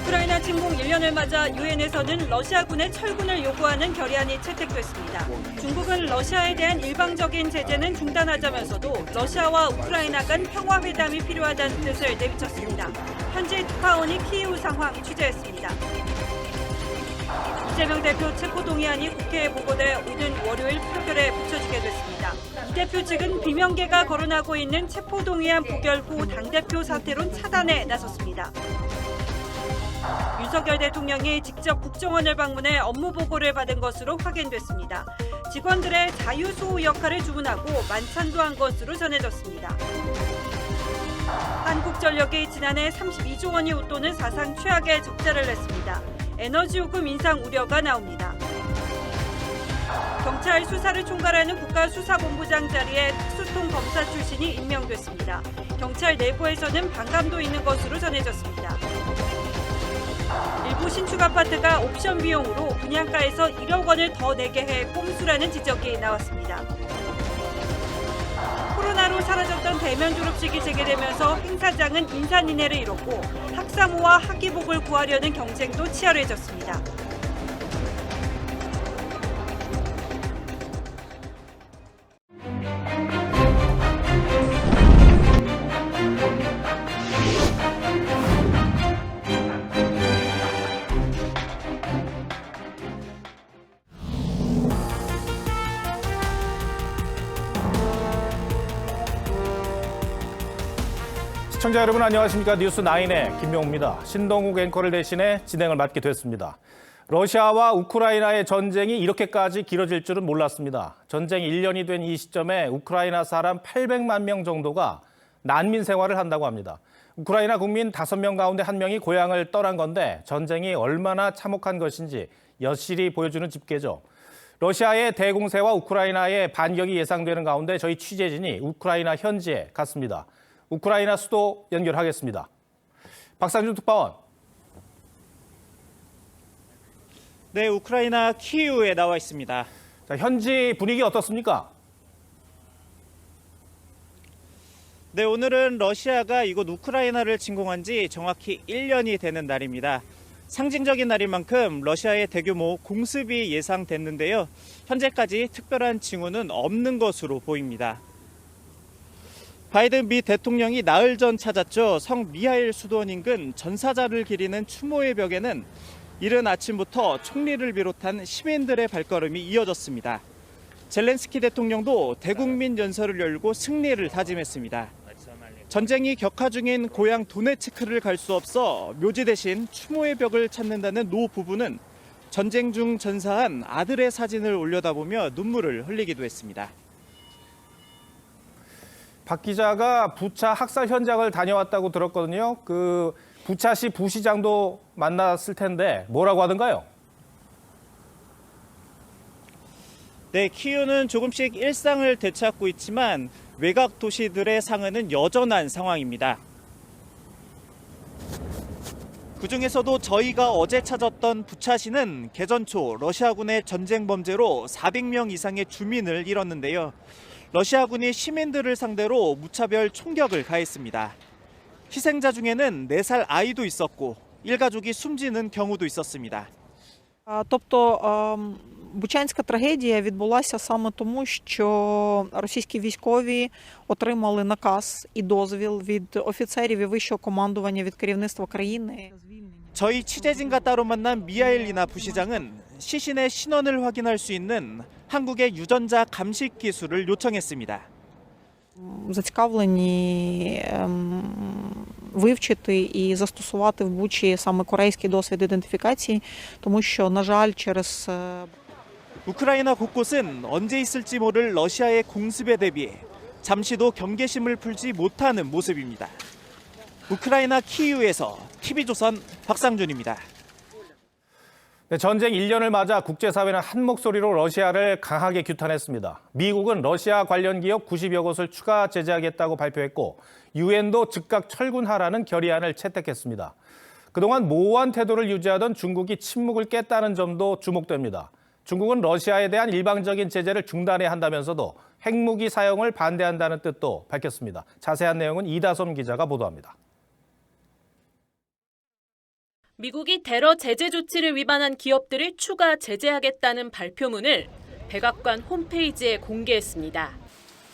우크라이나 침공 1년을 맞아 유엔에서는 러시아군의 철군을 요구하는 결의안이 채택됐습니다. 중국은 러시아에 대한 일방적인 제재는 중단하자면서도 러시아와 우크라이나 간 평화회담이 필요하다는 뜻을 내비쳤습니다. 현지 특파원이 키이우 상황 취재했습니다. 이재명 대표 체포 동의안이 국회에 보고돼 오는 월요일 표결에 붙여지게 됐습니다. 이 대표 측은 비명계가 거론하고 있는 체포 동의안 부결 후 당대표 사퇴론 차단에 나섰습니다. 윤석열 대통령이 직접 국정원을 방문해 업무 보고를 받은 것으로 확인됐습니다. 직원들의 자유수호 역할을 주문하고 만찬도 한 것으로 전해졌습니다. 한국전력이 지난해 32조 원이 웃도는 사상 최악의 적자를 냈습니다. 에너지 요금 인상 우려가 나옵니다. 경찰 수사를 총괄하는 국가수사본부장 자리에 특수통 검사 출신이 임명됐습니다. 경찰 내부에서는 반감도 있는 것으로 전해졌습니다. 일부 신축 아파트가 옵션 비용으로 분양가에서 1억 원을 더 내게 해 꼼수라는 지적이 나왔습니다. 코로나로 사라졌던 대면 졸업식이 재개되면서 행사장은 인산인해를 이뤘고 학사모와 학위복을 구하려는 경쟁도 치열해졌습니다. 시청자 여러분 안녕하십니까. 뉴스9의 김명우입니다. 신동욱 앵커를 대신해 진행을 맡게 됐습니다. 러시아와 우크라이나의 전쟁이 이렇게까지 길어질 줄은 몰랐습니다. 전쟁 1년이 된 이 시점에 우크라이나 사람 800만 명 정도가 난민 생활을 한다고 합니다. 우크라이나 국민 5명 가운데 1명이 고향을 떠난 건데 전쟁이 얼마나 참혹한 것인지 여실히 보여주는 집계죠. 러시아의 대공세와 우크라이나의 반격이 예상되는 가운데 저희 취재진이 우크라이나 현지에 갔습니다. 우크라이나 수도 연결하겠습니다. 박상준 특파원. 네, 우크라이나 키이우에 나와 있습니다. 자, 현지 분위기 어떻습니까? 네, 오늘은 러시아가 이곳 우크라이나를 침공한 지 정확히 1년이 되는 날입니다. 상징적인 날인 만큼 러시아의 대규모 공습이 예상됐는데요. 현재까지 특별한 징후는 없는 것으로 보입니다. 바이든 미 대통령이 나흘 전 찾았죠. 성 미하일 수도원 인근 전사자를 기리는 추모의 벽에는 이른 아침부터 총리를 비롯한 시민들의 발걸음이 이어졌습니다. 젤렌스키 대통령도 대국민 연설을 열고 승리를 다짐했습니다. 전쟁이 격화 중인 고향 도네츠크를 갈 수 없어 묘지 대신 추모의 벽을 찾는다는 노 부부는 전쟁 중 전사한 아들의 사진을 올려다보며 눈물을 흘리기도 했습니다. 박 기자가 부차 학살 현장을 다녀왔다고 들었거든요. 그 부차시 부시장도 만났을 텐데 뭐라고 하던가요? 네, 키이우는 조금씩 일상을 되찾고 있지만 외곽 도시들의 상흔은 여전한 상황입니다. 그중에서도 저희가 어제 찾았던 부차시는 개전 초 러시아군의 전쟁 범죄로 400명 이상의 주민을 잃었는데요. 러시아군이 시민들을 상대로 무차별 총격을 가했습니다. 희생자 중에는 4살 아이도 있었고 일가족이 숨지는 경우도 있었습니다. Тобто Бучанська трагедія відбулася саме тому, що російські військові отримали наказ і дозвіл від офіцерів і вищого командування від керівництва країни. 저희 취재진과 따로 만난 미하일리나 부시장은 시신의 신원을 확인할 수 있는 한국의 유전자 감식 기술을 요청했습니다. Зацікавлені вивчити і застосувати в Бучі саме корейський досвід ідентифікації, тому що, на жаль, через 우크라이나 곳곳은 언제 있을지 모를 러시아의 공습에 대비해 잠시도 경계심을 풀지 못하는 모습입니다. 우크라이나 키이우에서 TV조선 박상준입니다. 네, 전쟁 1년을 맞아 국제사회는 한 목소리로 러시아를 강하게 규탄했습니다. 미국은 러시아 관련 기업 90여 곳을 추가 제재하겠다고 발표했고 유엔도 즉각 철군하라는 결의안을 채택했습니다. 그동안 모호한 태도를 유지하던 중국이 침묵을 깼다는 점도 주목됩니다. 중국은 러시아에 대한 일방적인 제재를 중단해야 한다면서도 핵무기 사용을 반대한다는 뜻도 밝혔습니다. 자세한 내용은 이다솜 기자가 보도합니다. 미국이 테러 제재 조치를 위반한 기업들을 추가 제재하겠다는 발표문을 백악관 홈페이지에 공개했습니다.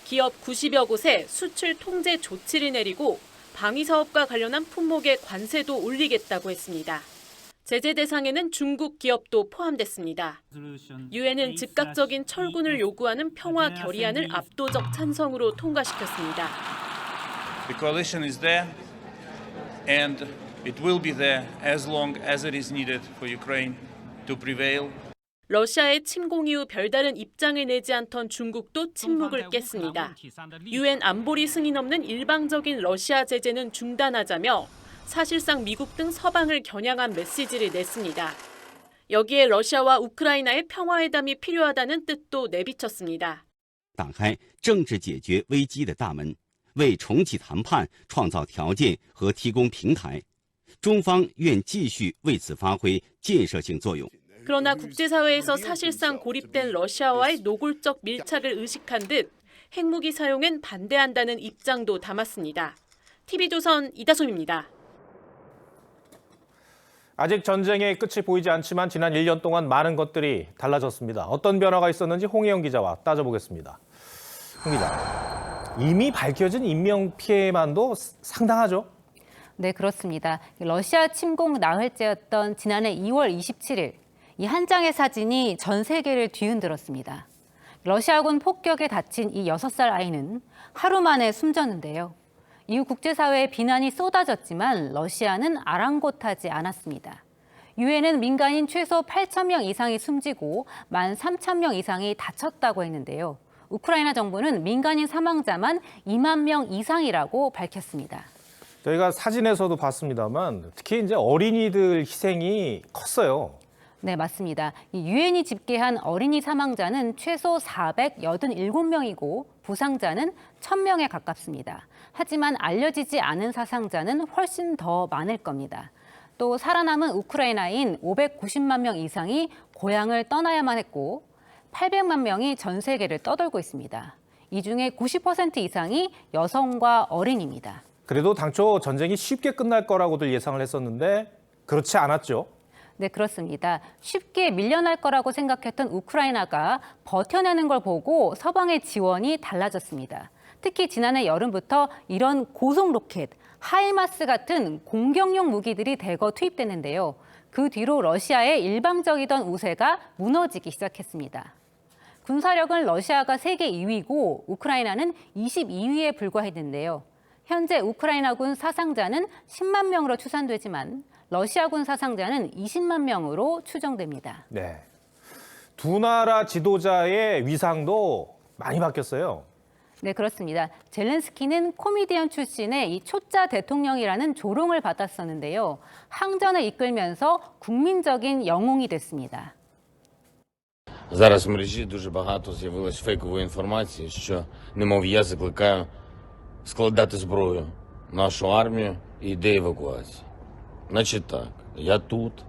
기업 90여 곳에 수출 통제 조치를 내리고 방위 사업과 관련한 품목의 관세도 올리겠다고 했습니다. 제재 대상에는 중국 기업도 포함됐습니다. 유엔은 즉각적인 철군을 요구하는 평화 결의안을 압도적 찬성으로 통과시켰습니다. The coalition is there and it will be there as long as it is needed for Ukraine to prevail. 러시아의 침공 이후 별다른 입장을 내지 않던 중국도 침묵을 깼습니다. 유엔 안보리 승인 없는 일방적인 러시아 제재는 중단하자며 사실상 미국 등 서방을 겨냥한 메시지를 냈습니다. 여기에 러시아와 우크라이나의 평화회담이 필요하다는 뜻도 내비쳤습니다. 打开政治解决危机的大门，为重启谈判创造条件和提供平台。中方愿继续为此发挥建设性作用。 그러나 국제사회에서 사실상 고립된 러시아와의 노골적 밀착을 의식한 듯 핵무기 사용엔 반대한다는 입장도 담았습니다. TV조선 이다솜입니다. 아직 전쟁의 끝이 보이지 않지만 지난 1년 동안 많은 것들이 달라졌습니다. 어떤 변화가 있었는지 홍혜영 기자와 따져보겠습니다. 홍 기자, 이미 밝혀진 인명피해만도 상당하죠? 네, 그렇습니다. 러시아 침공 나흘째였던 지난해 2월 27일, 이 한 장의 사진이 전 세계를 뒤흔들었습니다. 러시아군 폭격에 다친 이 6살 아이는 하루 만에 숨졌는데요. 이후 국제사회의 비난이 쏟아졌지만 러시아는 아랑곳하지 않았습니다. 유엔은 민간인 최소 8,000명 이상이 숨지고 13,000명 이상이 다쳤다고 했는데요. 우크라이나 정부는 민간인 사망자만 2만 명 이상이라고 밝혔습니다. 저희가 사진에서도 봤습니다만 특히 이제 어린이들 희생이 컸어요. 네, 맞습니다. 유엔이 집계한 어린이 사망자는 최소 487명이고 부상자는 1,000명에 가깝습니다. 하지만 알려지지 않은 사상자는 훨씬 더 많을 겁니다. 또 살아남은 우크라이나인 590만 명 이상이 고향을 떠나야만 했고 800만 명이 전 세계를 떠돌고 있습니다. 이 중에 90% 이상이 여성과 어린이입니다. 그래도 당초 전쟁이 쉽게 끝날 거라고들 예상을 했었는데 그렇지 않았죠. 네, 그렇습니다. 쉽게 밀려날 거라고 생각했던 우크라이나가 버텨내는 걸 보고 서방의 지원이 달라졌습니다. 특히 지난해 여름부터 이런 고속 로켓, 하이마스 같은 공격용 무기들이 대거 투입됐는데요. 그 뒤로 러시아의 일방적이던 우세가 무너지기 시작했습니다. 군사력은 러시아가 세계 2위고 우크라이나는 22위에 불과했는데요. 현재 우크라이나군 사상자는 10만 명으로 추산되지만 러시아군 사상자는 20만 명으로 추정됩니다. 네, 두 나라 지도자의 위상도 많이 바뀌었어요. 네, 그렇습니다. 젤렌스키는 코미디언 출신의 이 초짜 대통령이라는 조롱을 받았었는데요. 항전을 이끌면서 국민적인 영웅이 됐습니다. Зараз в мережі дуже багато з'явилось фейкової інформації, що, немов я закликаю складати зброю нашу армію і йде евакуації. Значить так, я тут.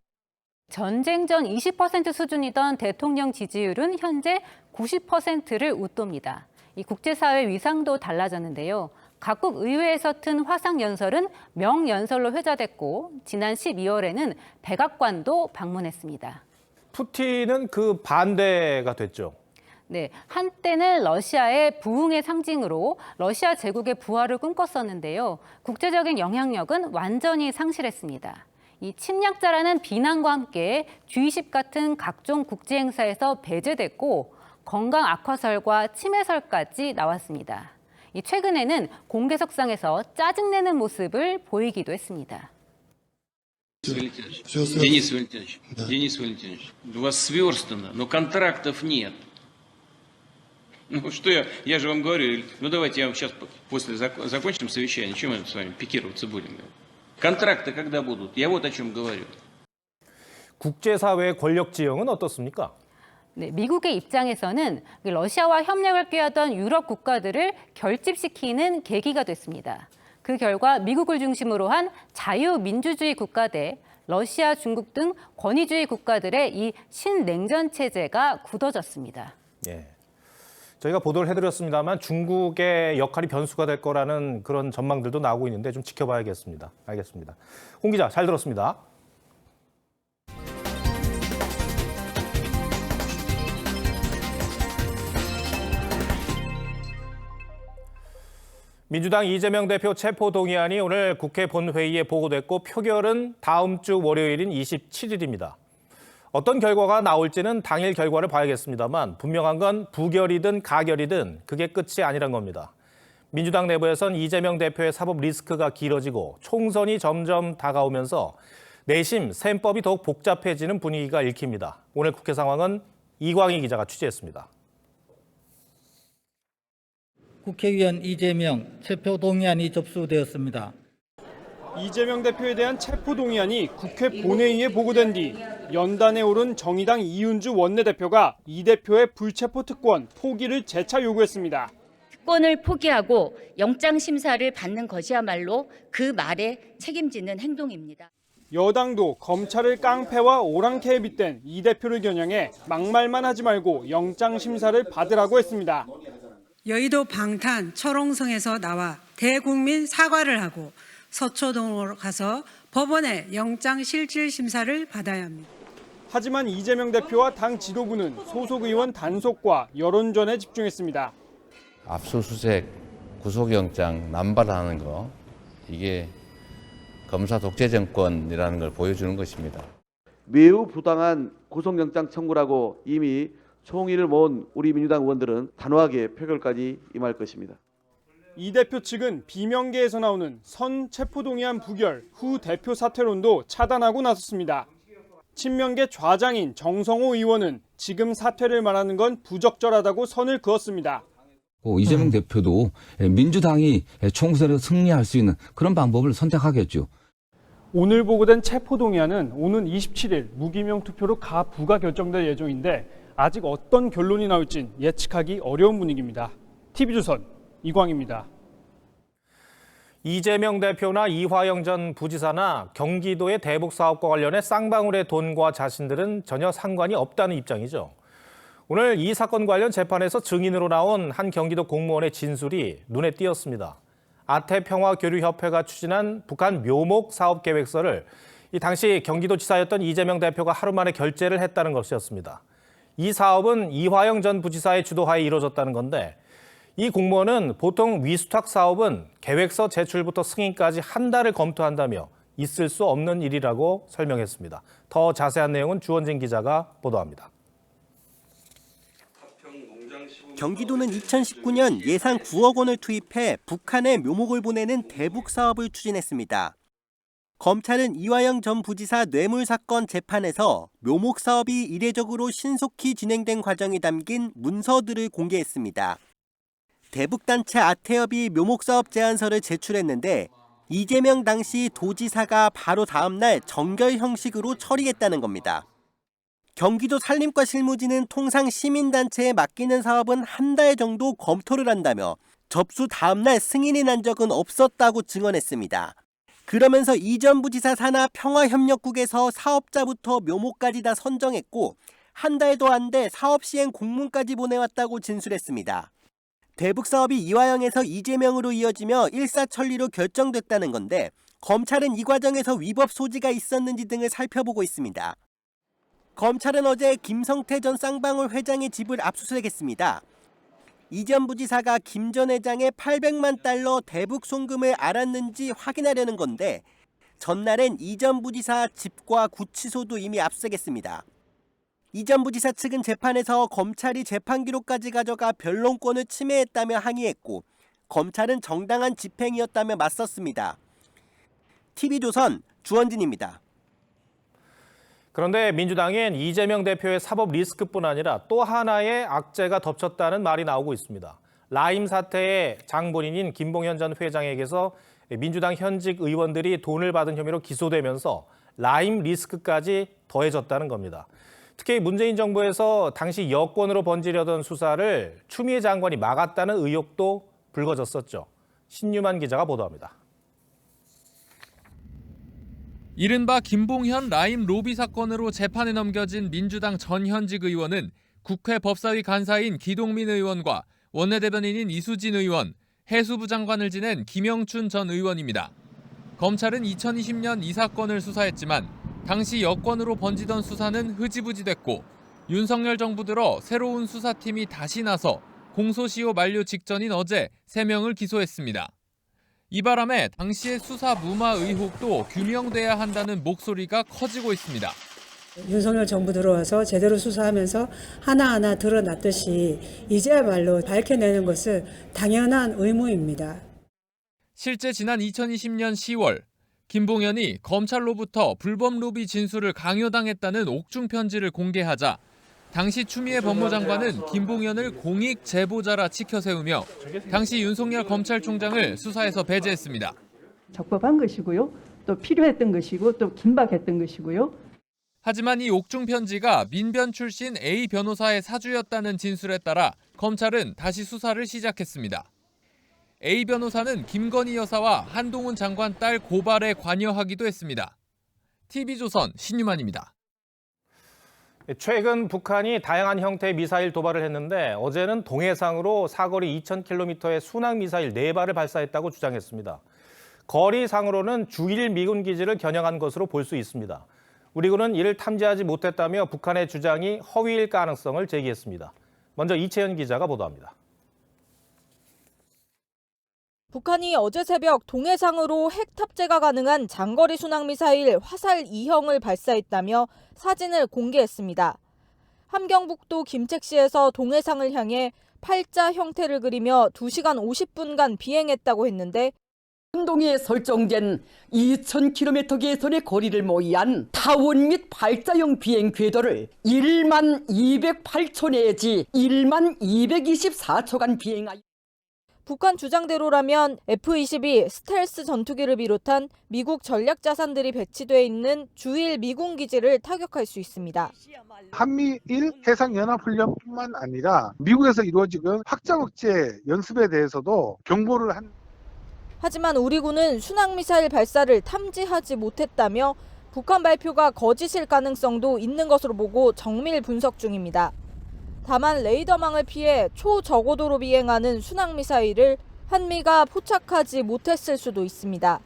전쟁 전 20% 수준이던 대통령 지지율은 현재 90%를 웃돕니다. 이 국제사회 위상도 달라졌는데요. 각국 의회에서 튼 화상연설은 명연설로 회자됐고 지난 12월에는 백악관도 방문했습니다. 푸틴은 그 반대가 됐죠. 네, 한때는 러시아의 부흥의 상징으로 러시아 제국의 부활을 꿈꿨었는데요. 국제적인 영향력은 완전히 상실했습니다. 이 침략자라는 비난과 함께 G20 같은 각종 국제 행사에서 배제됐고 건강 악화설과 치매설까지 나왔습니다. 최근에는 공개석상에서 짜증내는 모습을 보이기도 했습니다. Денис Валентинович, Денис Валентинович, у вас сверстано, но контрактов нет. Ну что я же вам говорю, ну давайте я вам сейчас после закончим совещание, чем мы с вами пикироваться будем? Контракты когда будут? Я вот о чем говорю. 국제사회의 권력 지형은 어떻습니까? 네, 미국의 입장에서는 러시아와 협력을 꾀하던 유럽 국가들을 결집시키는 계기가 됐습니다. 그 결과 미국을 중심으로 한 자유민주주의 국가대 러시아, 중국 등 권위주의 국가들의 이 신냉전 체제가 굳어졌습니다. 예. 저희가 보도를 해드렸습니다만 중국의 역할이 변수가 될 거라는 그런 전망들도 나오고 있는데 좀 지켜봐야겠습니다. 알겠습니다. 홍 기자, 잘 들었습니다. 민주당 이재명 대표 체포동의안이 오늘 국회 본회의에 보고됐고 표결은 다음 주 월요일인 27일입니다. 어떤 결과가 나올지는 당일 결과를 봐야겠습니다만 분명한 건 부결이든 가결이든 그게 끝이 아니란 겁니다. 민주당 내부에선 이재명 대표의 사법 리스크가 길어지고 총선이 점점 다가오면서 내심 셈법이 더욱 복잡해지는 분위기가 읽힙니다. 오늘 국회 상황은 이광희 기자가 취재했습니다. 국회의원 이재명 체포동의안이 접수되었습니다. 이재명 대표에 대한 체포동의안이 국회 본회의에 보고된 뒤 연단에 오른 정의당 이은주 원내대표가 이 대표의 불체포 특권 포기를 재차 요구했습니다. 특권을 포기하고 영장 심사를 받는 것이야말로 그 말에 책임지는 행동입니다. 여당도 검찰을 깡패와 오랑캐에 빗댄 이 대표를 겨냥해 막말만 하지 말고 영장 심사를 받으라고 했습니다. 여의도 방탄 철옹성에서 나와 대국민 사과를 하고 서초동으로 가서 법원에 영장 실질 심사를 받아야 합니다. 하지만 이재명 대표와 당 지도부는 소속 의원 단속과 여론전에 집중했습니다. 압수수색, 구속영장 남발하는 거 이게 검사 독재 정권이라는 걸 보여주는 것입니다. 매우 부당한 구속영장 청구라고 이미 총의를 모은 우리 민주당 의원들은 단호하게 표결까지 임할 것입니다. 이 대표 측은 비명계에서 나오는 선 체포동의안 부결 후 대표 사퇴론도 차단하고 나섰습니다. 친명계 좌장인 정성호 의원은 지금 사퇴를 말하는 건 부적절하다고 선을 그었습니다. 이재명 대표도 민주당이 총선에서 승리할 수 있는 그런 방법을 선택하겠죠. 오늘 보고된 체포동의안은 오는 27일 무기명 투표로 가부가 결정될 예정인데 아직 어떤 결론이 나올진 예측하기 어려운 분위기입니다. TV조선 이광입니다. 이재명 대표나 이화영 전 부지사나 경기도의 대북 사업과 관련해 쌍방울의 돈과 자신들은 전혀 상관이 없다는 입장이죠. 오늘 이 사건 관련 재판에서 증인으로 나온 한 경기도 공무원의 진술이 눈에 띄었습니다. 아태평화교류협회가 추진한 북한 묘목 사업 계획서를 이 당시 경기도지사였던 이재명 대표가 하루 만에 결재를 했다는 것이었습니다. 이 사업은 이화영 전 부지사의 주도하에 이루어졌다는 건데 이 공무원은 보통 위수탁 사업은 계획서 제출부터 승인까지 한 달을 검토한다며 있을 수 없는 일이라고 설명했습니다. 더 자세한 내용은 주원진 기자가 보도합니다. 경기도는 2019년 예산 9억 원을 투입해 북한에 묘목을 보내는 대북 사업을 추진했습니다. 검찰은 이화영 전 부지사 뇌물 사건 재판에서 묘목 사업이 이례적으로 신속히 진행된 과정이 담긴 문서들을 공개했습니다. 대북단체 아태협이 묘목 사업 제안서를 제출했는데 이재명 당시 도지사가 바로 다음 날 정결 형식으로 처리했다는 겁니다. 경기도 산림과 실무진은 통상 시민단체에 맡기는 사업은 한 달 정도 검토를 한다며 접수 다음 날 승인이 난 적은 없었다고 증언했습니다. 그러면서 이 전 부지사 산하 평화협력국에서 사업자부터 묘목까지 다 선정했고 한 달도 안 돼 사업 시행 공문까지 보내왔다고 진술했습니다. 대북 사업이 이화영에서 이재명으로 이어지며 일사천리로 결정됐다는 건데 검찰은 이 과정에서 위법 소지가 있었는지 등을 살펴보고 있습니다. 검찰은 어제 김성태 전 쌍방울 회장의 집을 압수수색했습니다. 이 전 부지사가 김 전 회장의 800만 달러 대북 송금을 알았는지 확인하려는 건데 전날엔 이 전 부지사 집과 구치소도 이미 압수했습니다. 이 전 부지사 측은 재판에서 검찰이 재판 기록까지 가져가 변론권을 침해했다며 항의했고 검찰은 정당한 집행이었다며 맞섰습니다. TV조선 주원진입니다. 그런데 민주당엔 이재명 대표의 사법 리스크뿐 아니라 또 하나의 악재가 덮쳤다는 말이 나오고 있습니다. 라임 사태의 장본인인 김봉현 전 회장에게서 민주당 현직 의원들이 돈을 받은 혐의로 기소되면서 라임 리스크까지 더해졌다는 겁니다. 특히 문재인 정부에서 당시 여권으로 번지려던 수사를 추미애 장관이 막았다는 의혹도 불거졌었죠. 신유만 기자가 보도합니다. 이른바 김봉현 라임 로비 사건으로 재판에 넘겨진 민주당 전현직 의원은 국회 법사위 간사인 기동민 의원과 원내대변인인 이수진 의원, 해수부 장관을 지낸 김영춘 전 의원입니다. 검찰은 2020년 이 사건을 수사했지만 당시 여권으로 번지던 수사는 흐지부지됐고 윤석열 정부 들어 새로운 수사팀이 다시 나서 공소시효 만료 직전인 어제 3명을 기소했습니다. 이 바람에 당시의 수사 무마 의혹도 규명돼야 한다는 목소리가 커지고 있습니다. 윤석열 정부 들어와서 제대로 수사하면서 하나하나 드러났듯이 이제야말로 밝혀내는 것은 당연한 의무입니다. 실제 지난 2020년 10월 김봉현이 검찰로부터 불법 로비 진술을 강요당했다는 옥중 편지를 공개하자 당시 추미애 법무장관은 김봉현을 공익 제보자라 치켜 세우며 당시 윤석열 검찰총장을 수사에서 배제했습니다. 적법한 것이고요. 또 필요했던 것이고 또 긴박했던 것이고요. 하지만 이 옥중 편지가 민변 출신 A 변호사의 사주였다는 진술에 따라 검찰은 다시 수사를 시작했습니다. A 변호사는 김건희 여사와 한동훈 장관 딸 고발에 관여하기도 했습니다. TV조선 신유만입니다. 최근 북한이 다양한 형태의 미사일 도발을 했는데 어제는 동해상으로 사거리 2,000km의 순항미사일 4발을 발사했다고 주장했습니다. 거리상으로는 주1 미군 기지를 겨냥한 것으로 볼 수 있습니다. 우리 군은 이를 탐지하지 못했다며 북한의 주장이 허위일 가능성을 제기했습니다. 먼저 이채연 기자가 보도합니다. 북한이 어제 새벽 동해상으로 핵 탑재가 가능한 장거리 순항미사일 화살 2형을 발사했다며 사진을 공개했습니다. 함경북도 김책시에서 동해상을 향해 팔자 형태를 그리며 2시간 50분간 비행했다고 했는데 한동에 설정된 2,000km 계선의 거리를 모의한 타원 및 발자형 비행 궤도를 1만 208초 내지 1만 224초간 비행하여 북한 주장대로라면 F-22 스텔스 전투기를 비롯한 미국 전략 자산들이 배치돼 있는 주1 미군 기지를 타격할 수 있습니다. 한미일 해상연합훈련뿐만 아니라 미국에서 이루어지는 확장억제 연습에 대해서도 경보를 한. 하지만 우리 군은 순항미사일 발사를 탐지하지 못했다며 북한 발표가 거짓일 가능성도 있는 것으로 보고 정밀 분석 중입니다. 다만 레이더망을 피해 초저고도로 비행하는 순항미사일을 한미가 포착하지 못했을 수도 있습니다.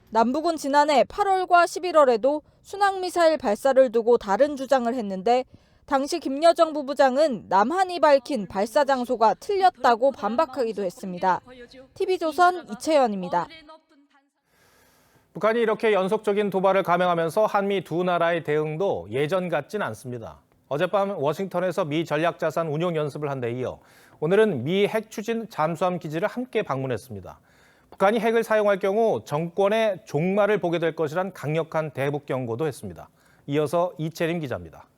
남북은 지난해 8월과 11월에도 순항미사일 발사를 두고 다른 주장을 했는데 당시 김여정 부부장은 남한이 밝힌 발사 장소가 틀렸다고 반박하기도 했습니다. TV조선 이채연입니다. 북한이 이렇게 연속적인 도발을 감행하면서 한미 두 나라의 대응도 예전 같진 않습니다. 어젯밤 워싱턴에서 미 전략자산 운용 연습을 한 데 이어 오늘은 미 핵 추진 잠수함 기지를 함께 방문했습니다. 북한이 핵을 사용할 경우 정권의 종말을 보게 될 것이란 강력한 대북 경고도 했습니다. 이어서 이채림 기자입니다.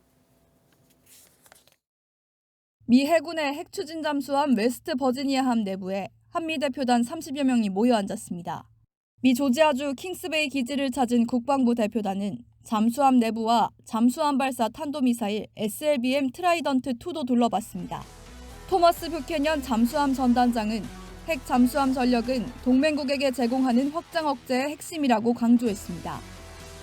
미 해군의 핵 추진 잠수함 웨스트 버지니아함 내부에 한미 대표단 30여 명이 모여 앉았습니다. 미 조지아주 킹스베이 기지를 찾은 국방부 대표단은 잠수함 내부와 잠수함 발사 탄도미사일 SLBM 트라이던트2도 둘러봤습니다. 토머스 뷰캐년 잠수함 전단장은 핵 잠수함 전력은 동맹국에게 제공하는 확장 억제의 핵심이라고 강조했습니다.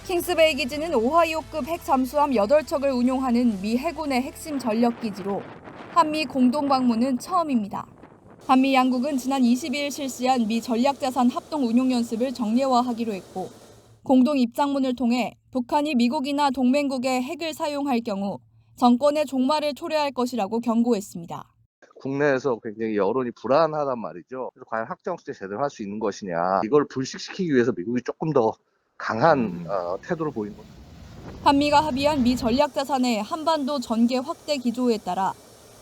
킹스베이 기지는 오하이오급 핵 잠수함 8척을 운용하는 미 해군의 핵심 전력 기지로 한미 공동 방문은 처음입니다. 한미 양국은 지난 22일 실시한 미 전략자산 합동 운용 연습을 정례화하기로 했고 공동 입장문을 통해 북한이 미국이나 동맹국의 핵을 사용할 경우 정권의 종말을 초래할 것이라고 경고했습니다. 국내에서 굉장히 여론이 불안하단 말이죠. 그래서 과연 확장 억제 제대로 할 수 있는 것이냐. 이걸 불식시키기 위해서 미국이 조금 더 강한 태도를 보이는 겁니다. 한미가 합의한 미 전략자산의 한반도 전개 확대 기조에 따라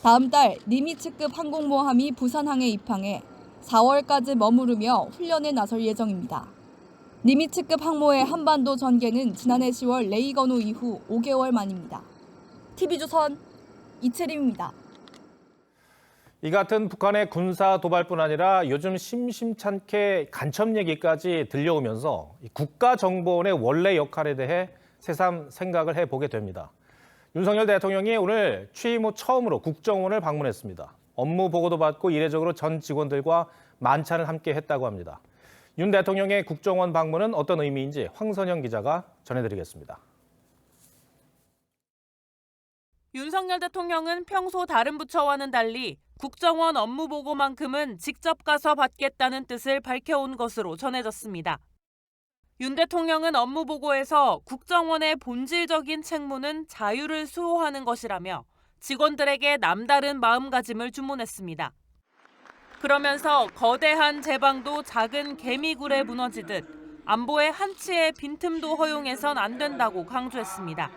다음 달 니미츠급 항공모함이 부산항에 입항해 4월까지 머무르며 훈련에 나설 예정입니다. 니미츠급 항모의 한반도 전개는 지난해 10월 레이건호 이후 5개월 만입니다. TV조선 이채림입니다. 이 같은 북한의 군사 도발뿐 아니라 요즘 심심찮게 간첩 얘기까지 들려오면서 국가정보원의 원래 역할에 대해 새삼 생각을 해보게 됩니다. 윤석열 대통령이 오늘 취임 후 처음으로 국정원을 방문했습니다. 업무 보고도 받고 이례적으로 전 직원들과 만찬을 함께 했다고 합니다. 윤 대통령의 국정원 방문은 어떤 의미인지 황선영 기자가 전해드리겠습니다. 윤석열 대통령은 평소 다른 부처와는 달리 국정원 업무 보고만큼은 직접 가서 받겠다는 뜻을 밝혀온 것으로 전해졌습니다. 윤 대통령은 업무 보고에서 국정원의 본질적인 책무는 자유를 수호하는 것이라며 직원들에게 남다른 마음가짐을 주문했습니다. 그러면서 거대한 제방도 작은 개미굴에 무너지듯 안보의 한치의 빈틈도 허용해선 안 된다고 강조했습니다.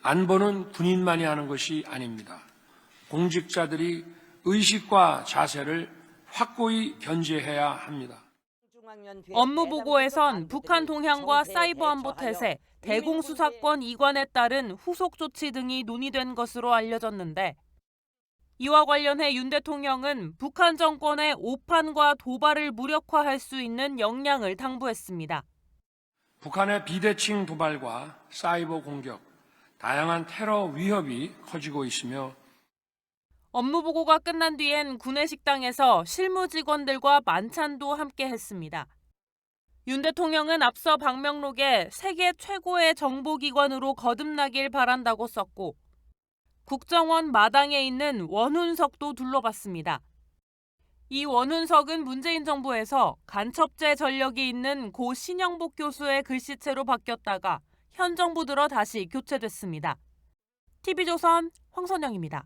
안보는 군인만이 하는 것이 아닙니다. 공직자들이 의식과 자세를 확고히 견지해야 합니다. 업무 보고에선 북한 동향과 사이버 안보 태세, 대공수사권 이관에 따른 후속 조치 등이 논의된 것으로 알려졌는데 이와 관련해 윤 대통령은 북한 정권의 오판과 도발을 무력화할 수 있는 역량을 당부했습니다. 북한의 비대칭 도발과 사이버 공격, 다양한 테러 위협이 커지고 있으며 업무 보고가 끝난 뒤엔 구내식당에서 실무 직원들과 만찬도 함께 했습니다. 윤 대통령은 앞서 방명록에 세계 최고의 정보기관으로 거듭나길 바란다고 썼고 국정원 마당에 있는 원훈석도 둘러봤습니다. 이 원훈석은 문재인 정부에서 간첩죄 전력이 있는 고 신영복 교수의 글씨체로 바뀌었다가 현 정부 들어 다시 교체됐습니다. TV조선 황선영입니다.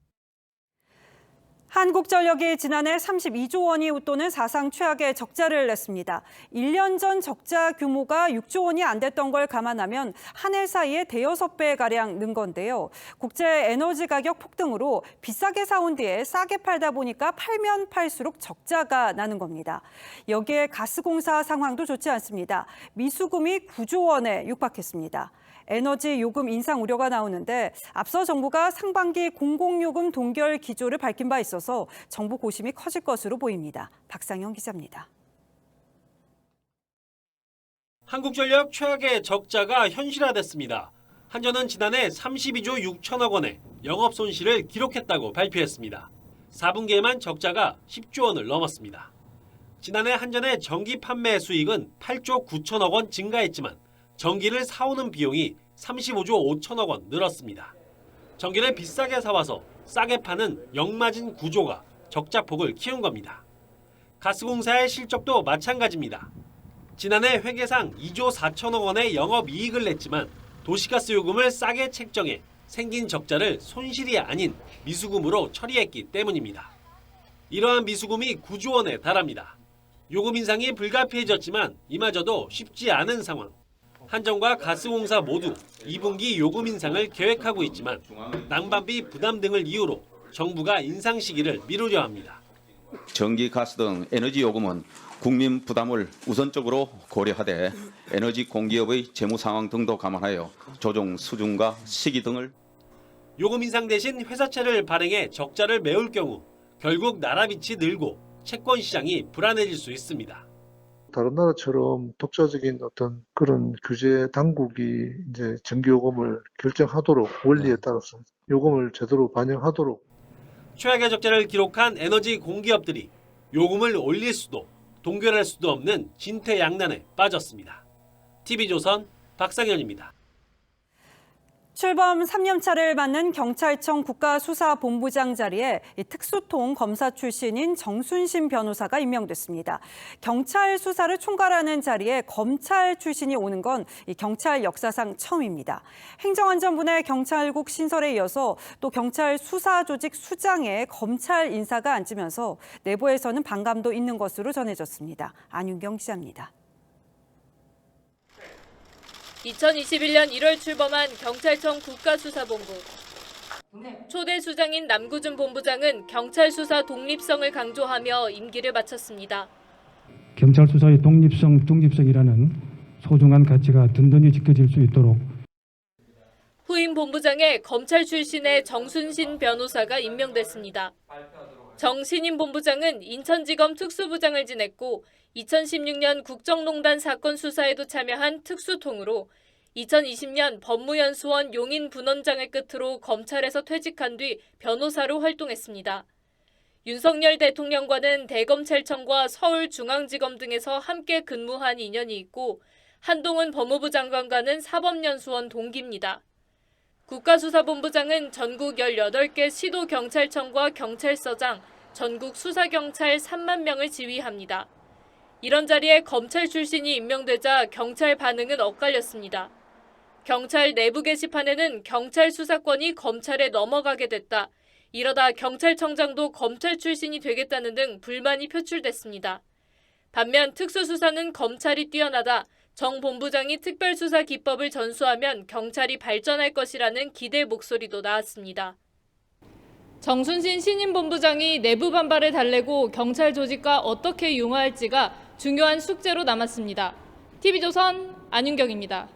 한국전력이 지난해 32조 원이 웃도는 사상 최악의 적자를 냈습니다. 1년 전 적자 규모가 6조 원이 안 됐던 걸 감안하면 한 해 사이에 대여섯 배가량 는 건데요. 국제 에너지 가격 폭등으로 비싸게 사온 뒤에 싸게 팔다 보니까 팔면 팔수록 적자가 나는 겁니다. 여기에 가스공사 상황도 좋지 않습니다. 미수금이 9조 원에 육박했습니다. 에너지 요금 인상 우려가 나오는데 앞서 정부가 상반기 공공요금 동결 기조를 밝힌 바 있어서 정부 고심이 커질 것으로 보입니다. 박상영 기자입니다. 한국전력 최악의 적자가 현실화됐습니다. 한전은 지난해 32조 6천억 원의 영업 손실을 기록했다고 발표했습니다. 4분기에만 적자가 10조 원을 넘었습니다. 지난해 한전의 전기 판매 수익은 8조 9천억 원 증가했지만 전기를 사오는 비용이 35조 5천억 원 늘었습니다. 전기를 비싸게 사와서 싸게 파는 역마진 구조가 적자폭을 키운 겁니다. 가스공사의 실적도 마찬가지입니다. 지난해 회계상 2조 4천억 원의 영업이익을 냈지만 도시가스 요금을 싸게 책정해 생긴 적자를 손실이 아닌 미수금으로 처리했기 때문입니다. 이러한 미수금이 9조 원에 달합니다. 요금 인상이 불가피해졌지만 이마저도 쉽지 않은 상황. 한전과 가스공사 모두 2분기 요금 인상을 계획하고 있지만 난방비 부담 등을 이유로 정부가 인상 시기를 미루려 합니다. 전기, 가스 등 에너지 요금은 국민 부담을 우선적으로 고려하되 에너지 공기업의 재무 상황 등도 감안하여 조정 수준과 시기 등을 요금 인상 대신 회사채를 발행해 적자를 메울 경우 결국 나라 빚이 늘고 채권 시장이 불안해질 수 있습니다. 다른 나라처럼 독자적인 어떤 그런 규제 당국이 이제 전기요금을 결정하도록 원리에 따라서 요금을 제대로 반영하도록 최악의 적자를 기록한 에너지 공기업들이 요금을 올릴 수도 동결할 수도 없는 진퇴양난에 빠졌습니다. TV조선 박상현입니다. 출범 3년차를 맞는 경찰청 국가수사본부장 자리에 특수통 검사 출신인 정순신 변호사가 임명됐습니다. 경찰 수사를 총괄하는 자리에 검찰 출신이 오는 건 경찰 역사상 처음입니다. 행정안전부의 경찰국 신설에 이어서 또 경찰 수사조직 수장에 검찰 인사가 앉으면서 내부에서는 반감도 있는 것으로 전해졌습니다. 안윤경 기자입니다. 2021년 1월 출범한 경찰청 국가수사본부. 초대 수장인 남구준 본부장은 경찰 수사 독립성을 강조하며 임기를 마쳤습니다. 경찰 수사의 독립성, 중립성이라는 소중한 가치가 든든히 지켜질 수 있도록 후임 본부장에 검찰 출신의 정순신 변호사가 임명됐습니다. 정 신임 본부장은 인천지검 특수부장을 지냈고 2016년 국정농단 사건 수사에도 참여한 특수통으로 2020년 법무연수원 용인분원장을 끝으로 검찰에서 퇴직한 뒤 변호사로 활동했습니다. 윤석열 대통령과는 대검찰청과 서울중앙지검 등에서 함께 근무한 인연이 있고 한동훈 법무부 장관과는 사법연수원 동기입니다. 국가수사본부장은 전국 18개 시도경찰청과 경찰서장, 전국 수사경찰 3만 명을 지휘합니다. 이런 자리에 검찰 출신이 임명되자 경찰 반응은 엇갈렸습니다. 경찰 내부 게시판에는 경찰 수사권이 검찰에 넘어가게 됐다. 이러다 경찰청장도 검찰 출신이 되겠다는 등 불만이 표출됐습니다. 반면 특수수사는 검찰이 뛰어나다 정 본부장이 특별수사 기법을 전수하면 경찰이 발전할 것이라는 기대 목소리도 나왔습니다. 정순신 신임 본부장이 내부 반발을 달래고 경찰 조직과 어떻게 융화할지가 중요한 숙제로 남았습니다. TV조선 안윤경입니다.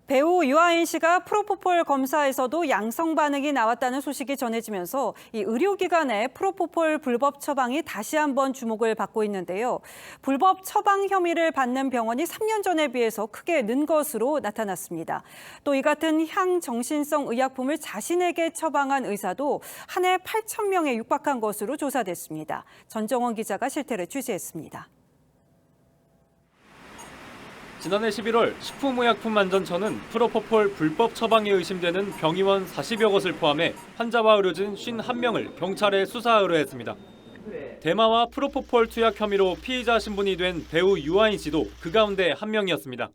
배우 유아인 씨가 프로포폴 검사에서도 양성 반응이 나왔다는 소식이 전해지면서 이 의료기관의 프로포폴 불법 처방이 다시 한번 주목을 받고 있는데요. 불법 처방 혐의를 받는 병원이 3년 전에 비해서 크게 는 것으로 나타났습니다. 또 이 같은 향정신성 의약품을 자신에게 처방한 의사도 한 해 8천 명에 육박한 것으로 조사됐습니다. 전정원 기자가 실태를 취재했습니다. 지난해 11월 식품의약품안전처는 프로포폴 불법 처방에 의심되는 병의원 40여 곳을 포함해 환자와 의료진 51명을 경찰에 수사 의뢰했습니다. 대마와 프로포폴 투약 혐의로 피의자 신분이 된 배우 유아인 씨도 그 가운데 한 명이었습니다.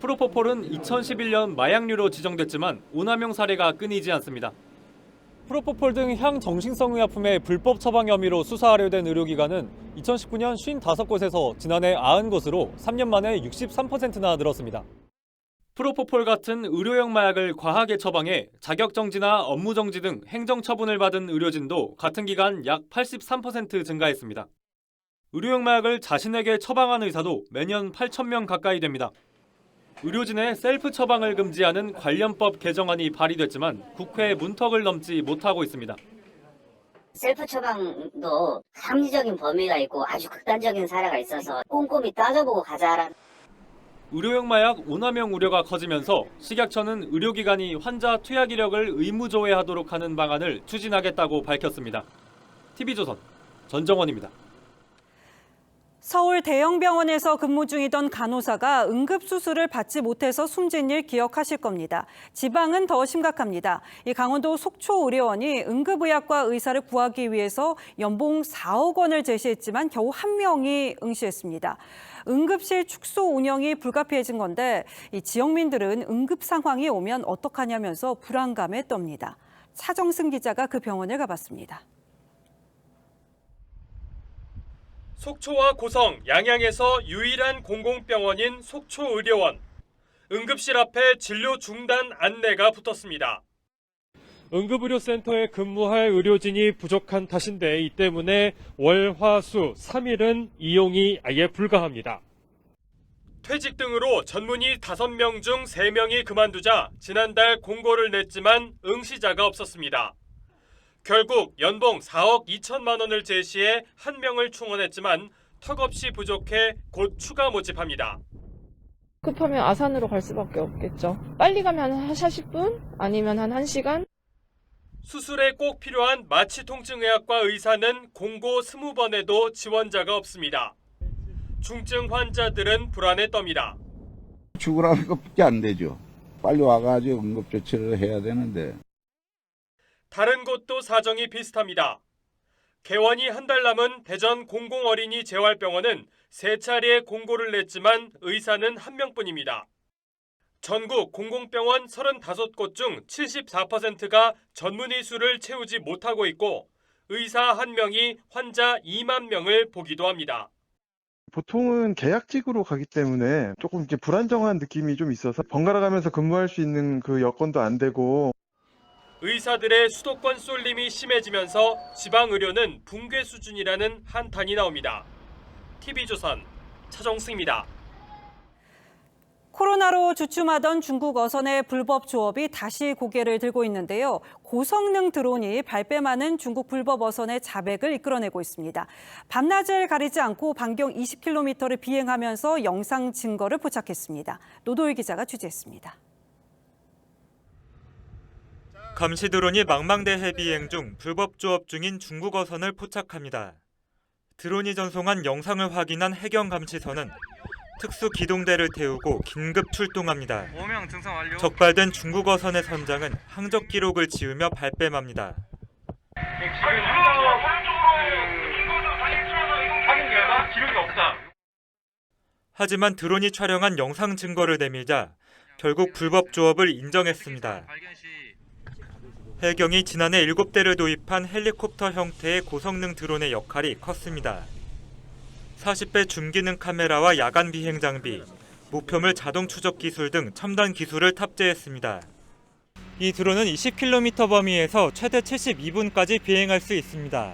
프로포폴은 2011년 마약류로 지정됐지만 오남용 사례가 끊이지 않습니다. 프로포폴 등 향정신성 의약품의 불법 처방 혐의로 수사하려 된 의료기관은 2019년 55곳에서 지난해 90곳으로 3년 만에 63%나 늘었습니다. 프로포폴 같은 의료용 마약을 과하게 처방해 자격정지나 업무정지 등 행정처분을 받은 의료진도 같은 기간 약 83% 증가했습니다. 의료용 마약을 자신에게 처방한 의사도 매년 8,000명 가까이 됩니다. 의료진의 셀프 처방을 금지하는 관련법 개정안이 발의됐지만 국회 문턱을 넘지 못하고 있습니다. 셀프 처방도 합리적인 범위가 있고 아주 극단적인 사례가 있어서 꼼꼼히 따져보고 가자라는. 의료용 마약 오남용 우려가 커지면서 식약처는 의료기관이 환자 투약 이력을 의무 조회하도록 하는 방안을 추진하겠다고 밝혔습니다. TV조선 전정원입니다. 서울 대형 병원에서 근무 중이던 간호사가 응급수술을 받지 못해서 숨진 일 기억하실 겁니다. 지방은 더 심각합니다. 이 강원도 속초의료원이 응급의학과 의사를 구하기 위해서 연봉 4억 원을 제시했지만 겨우 한 명이 응시했습니다. 응급실 축소 운영이 불가피해진 건데 이 지역민들은 응급 상황이 오면 어떡하냐면서 불안감에 떱니다. 차정승 기자가 그 병원을 가봤습니다. 속초와 고성, 양양에서 유일한 공공병원인 속초의료원. 응급실 앞에 진료 중단 안내가 붙었습니다. 응급의료센터에 근무할 의료진이 부족한 탓인데 이 때문에 월, 화, 수 3일은 이용이 아예 불가합니다. 퇴직 등으로 전문의 5명 중 3명이 그만두자 지난달 공고를 냈지만 응시자가 없었습니다. 결국 연봉 4억 2천만 원을 제시해 한 명을 충원했지만 턱없이 부족해 곧 추가 모집합니다. 급하면 아산으로 갈 수밖에 없겠죠. 빨리 가면 한 40분 아니면 한 1시간? 수술에 꼭 필요한 마취통증의학과 의사는 공고 20번에도 지원자가 없습니다. 중증 환자들은 불안에 떱니다. 죽으라는 것밖에 안 되죠. 빨리 와가지고 응급조치를 해야 되는데. 다른 곳도 사정이 비슷합니다. 개원이 한 달 남은 대전 공공어린이 재활병원은 3차례 공고를 냈지만 의사는 1명뿐입니다. 전국 공공병원 35곳 중 74%가 전문의 수를 채우지 못하고 있고 의사 1명이 환자 2만 명을 보기도 합니다. 보통은 계약직으로 가기 때문에 조금 이제 불안정한 느낌이 좀 있어서 번갈아 가면서 근무할 수 있는 그 여건도 안 되고. 의사들의 수도권 쏠림이 심해지면서 지방의료는 붕괴 수준이라는 한탄이 나옵니다. TV조선 차정승입니다. 코로나로 주춤하던 중국 어선의 불법 조업이 다시 고개를 들고 있는데요. 고성능 드론이 발뺌하는 중국 불법 어선의 자백을 이끌어내고 있습니다. 밤낮을 가리지 않고 반경 20km를 비행하면서 영상 증거를 포착했습니다. 노도일 기자가 취재했습니다. 감시 드론이 망망대해 비행 중 불법 조업 중인 중국 어선을 포착합니다. 드론이 전송한 영상을 확인한 해경감시선은 특수 기동대를 태우고 긴급 출동합니다. 적발된 중국 어선의 선장은 항적 기록을 지으며 발뺌합니다. 하지만 드론이 촬영한 영상 증거를 내밀자 결국 불법 조업을 인정했습니다. 해경이 지난해 7대를 도입한 헬리콥터 형태의 고성능 드론의 역할이 컸습니다. 40배 줌기능 카메라와 야간 비행 장비, 목표물 자동 추적 기술 등 첨단 기술을 탑재했습니다. 이 드론은 20km 범위에서 최대 72분까지 비행할 수 있습니다.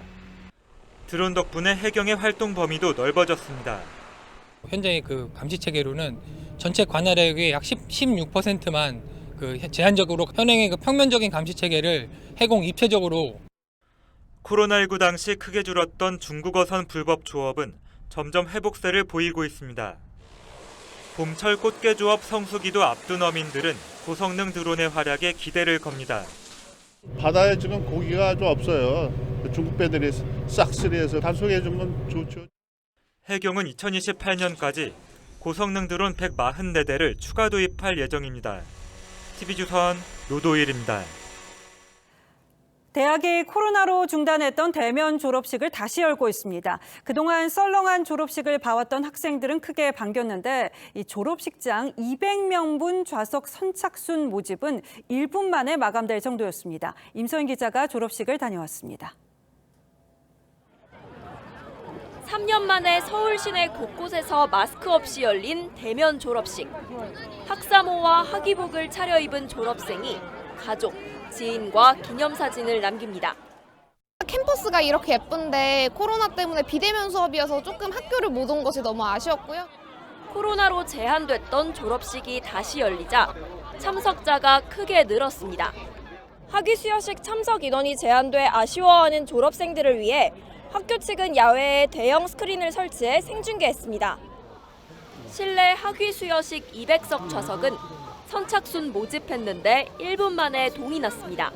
드론 덕분에 해경의 활동 범위도 넓어졌습니다. 현재 그 감시 체계로는 전체 관할액의 약 16%만 제한적으로 현행의 평면적인 감시 체계를 해공 입체적으로. 코로나19 당시 크게 줄었던 중국어선 불법 조업은 점점 회복세를 보이고 있습니다. 봄철 꽃게 조업 성수기도 앞둔 어민들은 고성능 드론의 활약에 기대를 겁니다. 바다에 지금 고기가 좀 없어요. 중국 배들이 싹쓸이해서 단속해주면 좋죠. 해경은 2028년까지 고성능 드론 144대를 추가 도입할 예정입니다. TV조선 노도일입니다. 대학이 코로나로 중단했던 대면 졸업식을 다시 열고 있습니다. 그동안 썰렁한 졸업식을 봐왔던 학생들은 크게 반겼는데 이 졸업식장 200명분 좌석 선착순 모집은 1분 만에 마감될 정도였습니다. 임소연 기자가 졸업식을 다녀왔습니다. 3년 만에 서울 시내 곳곳에서 마스크 없이 열린 대면 졸업식. 학사모와 학위복을 차려입은 졸업생이 가족, 지인과 기념사진을 남깁니다. 캠퍼스가 이렇게 예쁜데 코로나 때문에 비대면 수업이어서 조금 학교를 못 온 것이 너무 아쉬웠고요. 코로나로 제한됐던 졸업식이 다시 열리자 참석자가 크게 늘었습니다. 학위 수여식 참석 인원이 제한돼 아쉬워하는 졸업생들을 위해 학교 측은 야외에 대형 스크린을 설치해 생중계했습니다. 실내 학위 수여식 200석 좌석은 선착순 모집했는데 1분 만에 동이 났습니다.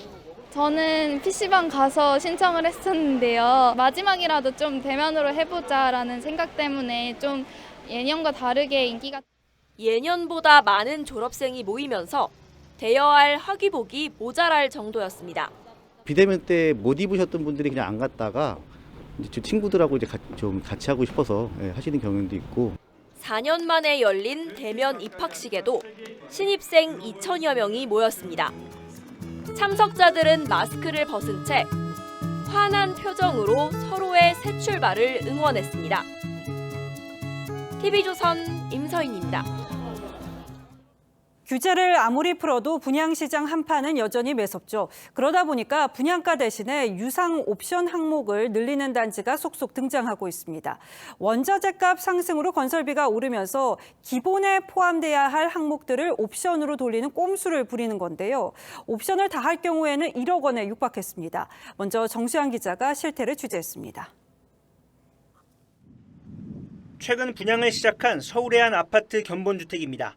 저는 PC방 가서 신청을 했었는데요. 마지막이라도 좀 대면으로 해보자라는 생각 때문에 좀 예년과 다르게 인기가... 예년보다 많은 졸업생이 모이면서 대여할 학위복이 모자랄 정도였습니다. 비대면 때 못 입으셨던 분들이 그냥 안 갔다가 이제 친구들하고 이제 좀 같이 하고 싶어서 하시는 경우도 있고. 4년 만에 열린 대면 입학식에도 신입생 2천여 명이 모였습니다. 참석자들은 마스크를 벗은 채 환한 표정으로 서로의 새 출발을 응원했습니다. TV조선 임서인입니다. 규제를 아무리 풀어도 분양시장 한파는 여전히 매섭죠. 그러다 보니까 분양가 대신에 유상 옵션 항목을 늘리는 단지가 속속 등장하고 있습니다. 원자재값 상승으로 건설비가 오르면서 기본에 포함돼야 할 항목들을 옵션으로 돌리는 꼼수를 부리는 건데요. 옵션을 다 할 경우에는 1억 원에 육박했습니다. 먼저 정수양 기자가 실태를 취재했습니다. 최근 분양을 시작한 서울의 한 아파트 견본주택입니다.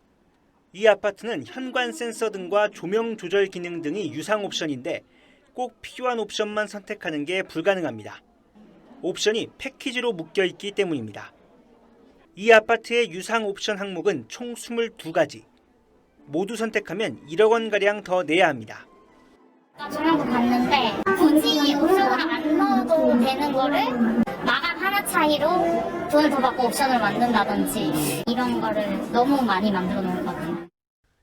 이 아파트는 현관 센서 등과 조명 조절 기능 등이 유상 옵션인데 꼭 필요한 옵션만 선택하는 게 불가능합니다. 옵션이 패키지로 묶여 있기 때문입니다. 이 아파트의 유상 옵션 항목은 총 22가지. 모두 선택하면 1억 원가량 더 내야 합니다. 조명도 봤는데 굳이 옵션을 안 넣어도 되는 거를 마감 하나 차이로 돈을 더 받고 옵션을 만든다든지 이런 거를 너무 많이 만들어 놓은 것 같아요.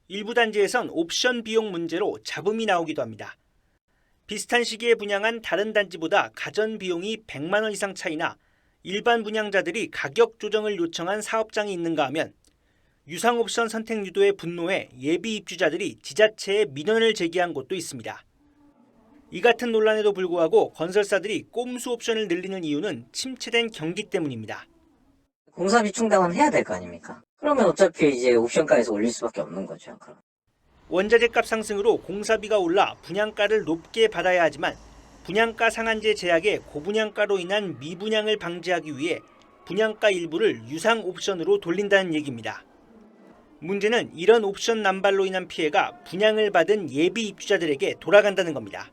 일부 단지에선 옵션 비용 문제로 잡음이 나오기도 합니다. 비슷한 시기에 분양한 다른 단지보다 가전 비용이 100만 원 이상 차이나 일반 분양자들이 가격 조정을 요청한 사업장이 있는가 하면 유상 옵션 선택 유도에 분노해 예비 입주자들이 지자체에 민원을 제기한 곳도 있습니다. 이 같은 논란에도 불구하고 건설사들이 꼼수 옵션을 늘리는 이유는 침체된 경기 때문입니다. 공사비 충당은 해야 될 거 아닙니까? 그러면 어차피 이제 옵션가에서 올릴 수밖에 없는 거죠. 그럼. 원자재값 상승으로 공사비가 올라 분양가를 높게 받아야 하지만 분양가 상한제 제약에 고분양가로 인한 미분양을 방지하기 위해 분양가 일부를 유상 옵션으로 돌린다는 얘기입니다. 문제는 이런 옵션 남발로 인한 피해가 분양을 받은 예비 입주자들에게 돌아간다는 겁니다.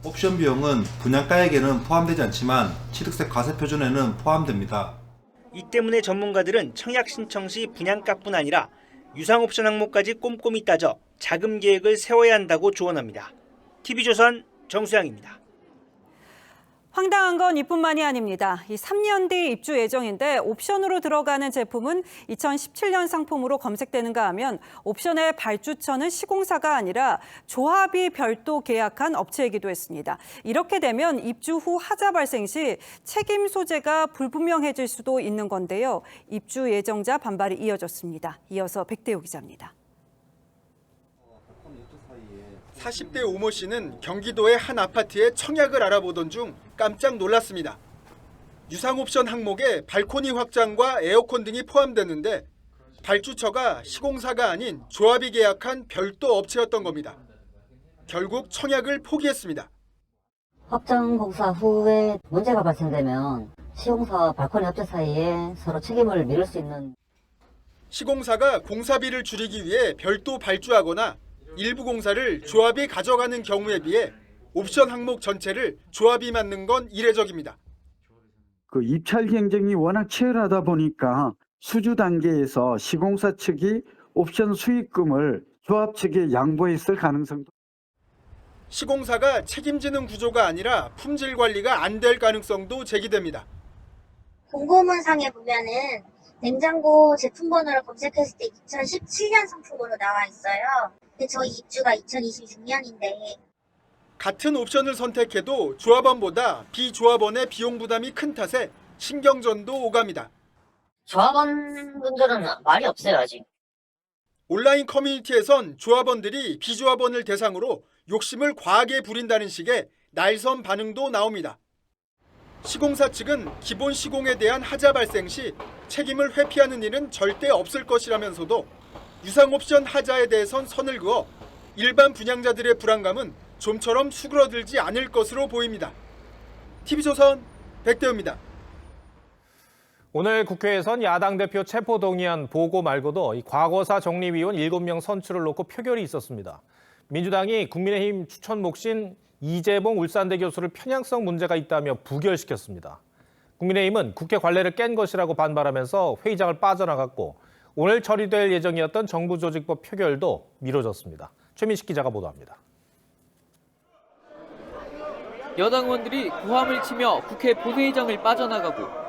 옵션 비용은 분양가액에는 포함되지 않지만 취득세 과세 표준에는 포함됩니다. 이 때문에 전문가들은 청약 신청 시 분양가뿐 아니라 유상 옵션 항목까지 꼼꼼히 따져 자금 계획을 세워야 한다고 조언합니다. TV조선 정수양입니다. 황당한 건 이뿐만이 아닙니다. 이 3년 뒤 입주 예정인데 옵션으로 들어가는 제품은 2017년 상품으로 검색되는가 하면 옵션의 발주처는 시공사가 아니라 조합이 별도 계약한 업체이기도 했습니다. 이렇게 되면 입주 후 하자 발생 시 책임 소재가 불분명해질 수도 있는 건데요. 입주 예정자 반발이 이어졌습니다. 이어서 백대호 기자입니다. 40대 오모 씨는 경기도의 한 아파트의 청약을 알아보던 중 깜짝 놀랐습니다. 유상 옵션 항목에 발코니 확장과 에어컨 등이 포함됐는데 발주처가 시공사가 아닌 조합이 계약한 별도 업체였던 겁니다. 결국 청약을 포기했습니다. 확장 공사 후에 문제가 발생되면 시공사와 발코니 업체 사이에 서로 책임을 미룰 수 있는 시공사가 공사비를 줄이기 위해 별도 발주하거나 일부 공사를 조합이 가져가는 경우에 비해 옵션 항목 전체를 조합이 맡는 건 이례적입니다. 그 입찰 경쟁이 워낙 치열하다 보니까 수주 단계에서 시공사 측이 옵션 수익금을 조합 측에 양보했을 가능성도. 시공사가 책임지는 구조가 아니라 품질 관리가 안 될 가능성도 제기됩니다. 공고문상에 보면은 냉장고 제품 번호를 검색했을 때 2017년 상품으로 나와 있어요. 근데 저희 입주가 2026년인데 같은 옵션을 선택해도 조합원보다 비조합원의 비용 부담이 큰 탓에 신경전도 오갑니다. 조합원분들은 말이 없어요, 아직. 온라인 커뮤니티에선 조합원들이 비조합원을 대상으로 욕심을 과하게 부린다는 식의 날선 반응도 나옵니다. 시공사 측은 기본 시공에 대한 하자 발생 시 책임을 회피하는 일은 절대 없을 것이라면서도 유상 옵션 하자에 대해선 선을 그어 일반 분양자들의 불안감은 좀처럼 수그러들지 않을 것으로 보입니다. TV조선 백대호입니다. 오늘 국회에선 야당 대표 체포동의안 보고 말고도 이 과거사 정리위원 7명 선출을 놓고 표결이 있었습니다. 민주당이 국민의힘 추천 몫인 이재봉 울산대 교수를 편향성 문제가 있다며 부결시켰습니다. 국민의힘은 국회 관례를 깬 것이라고 반발하면서 회의장을 빠져나갔고 오늘 처리될 예정이었던 정부조직법 표결도 미뤄졌습니다. 최민식 기자가 보도합니다. 여당 의원들이 고함을 치며 국회 본회의장을 빠져나가고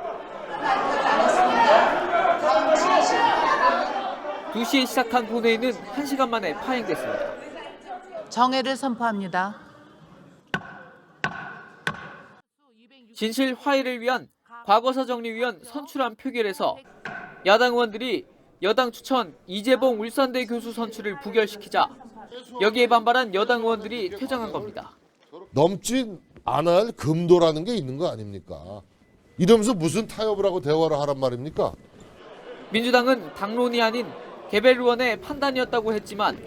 2시에 시작한 본회의는 1시간 만에 파행됐습니다. 정회를 선포합니다. 진실 화해를 위한 과거사 정리위원 선출안 표결에서 야당 의원들이 여당 추천 이재봉 울산대 교수 선출을 부결시키자 여기에 반발한 여당 의원들이 퇴장한 겁니다. 넘지 않을 금도라는 게 있는 거 아닙니까? 이러면서 무슨 타협을 하고 대화를 하란 말입니까? 민주당은 당론이 아닌 개별 의원의 판단이었다고 했지만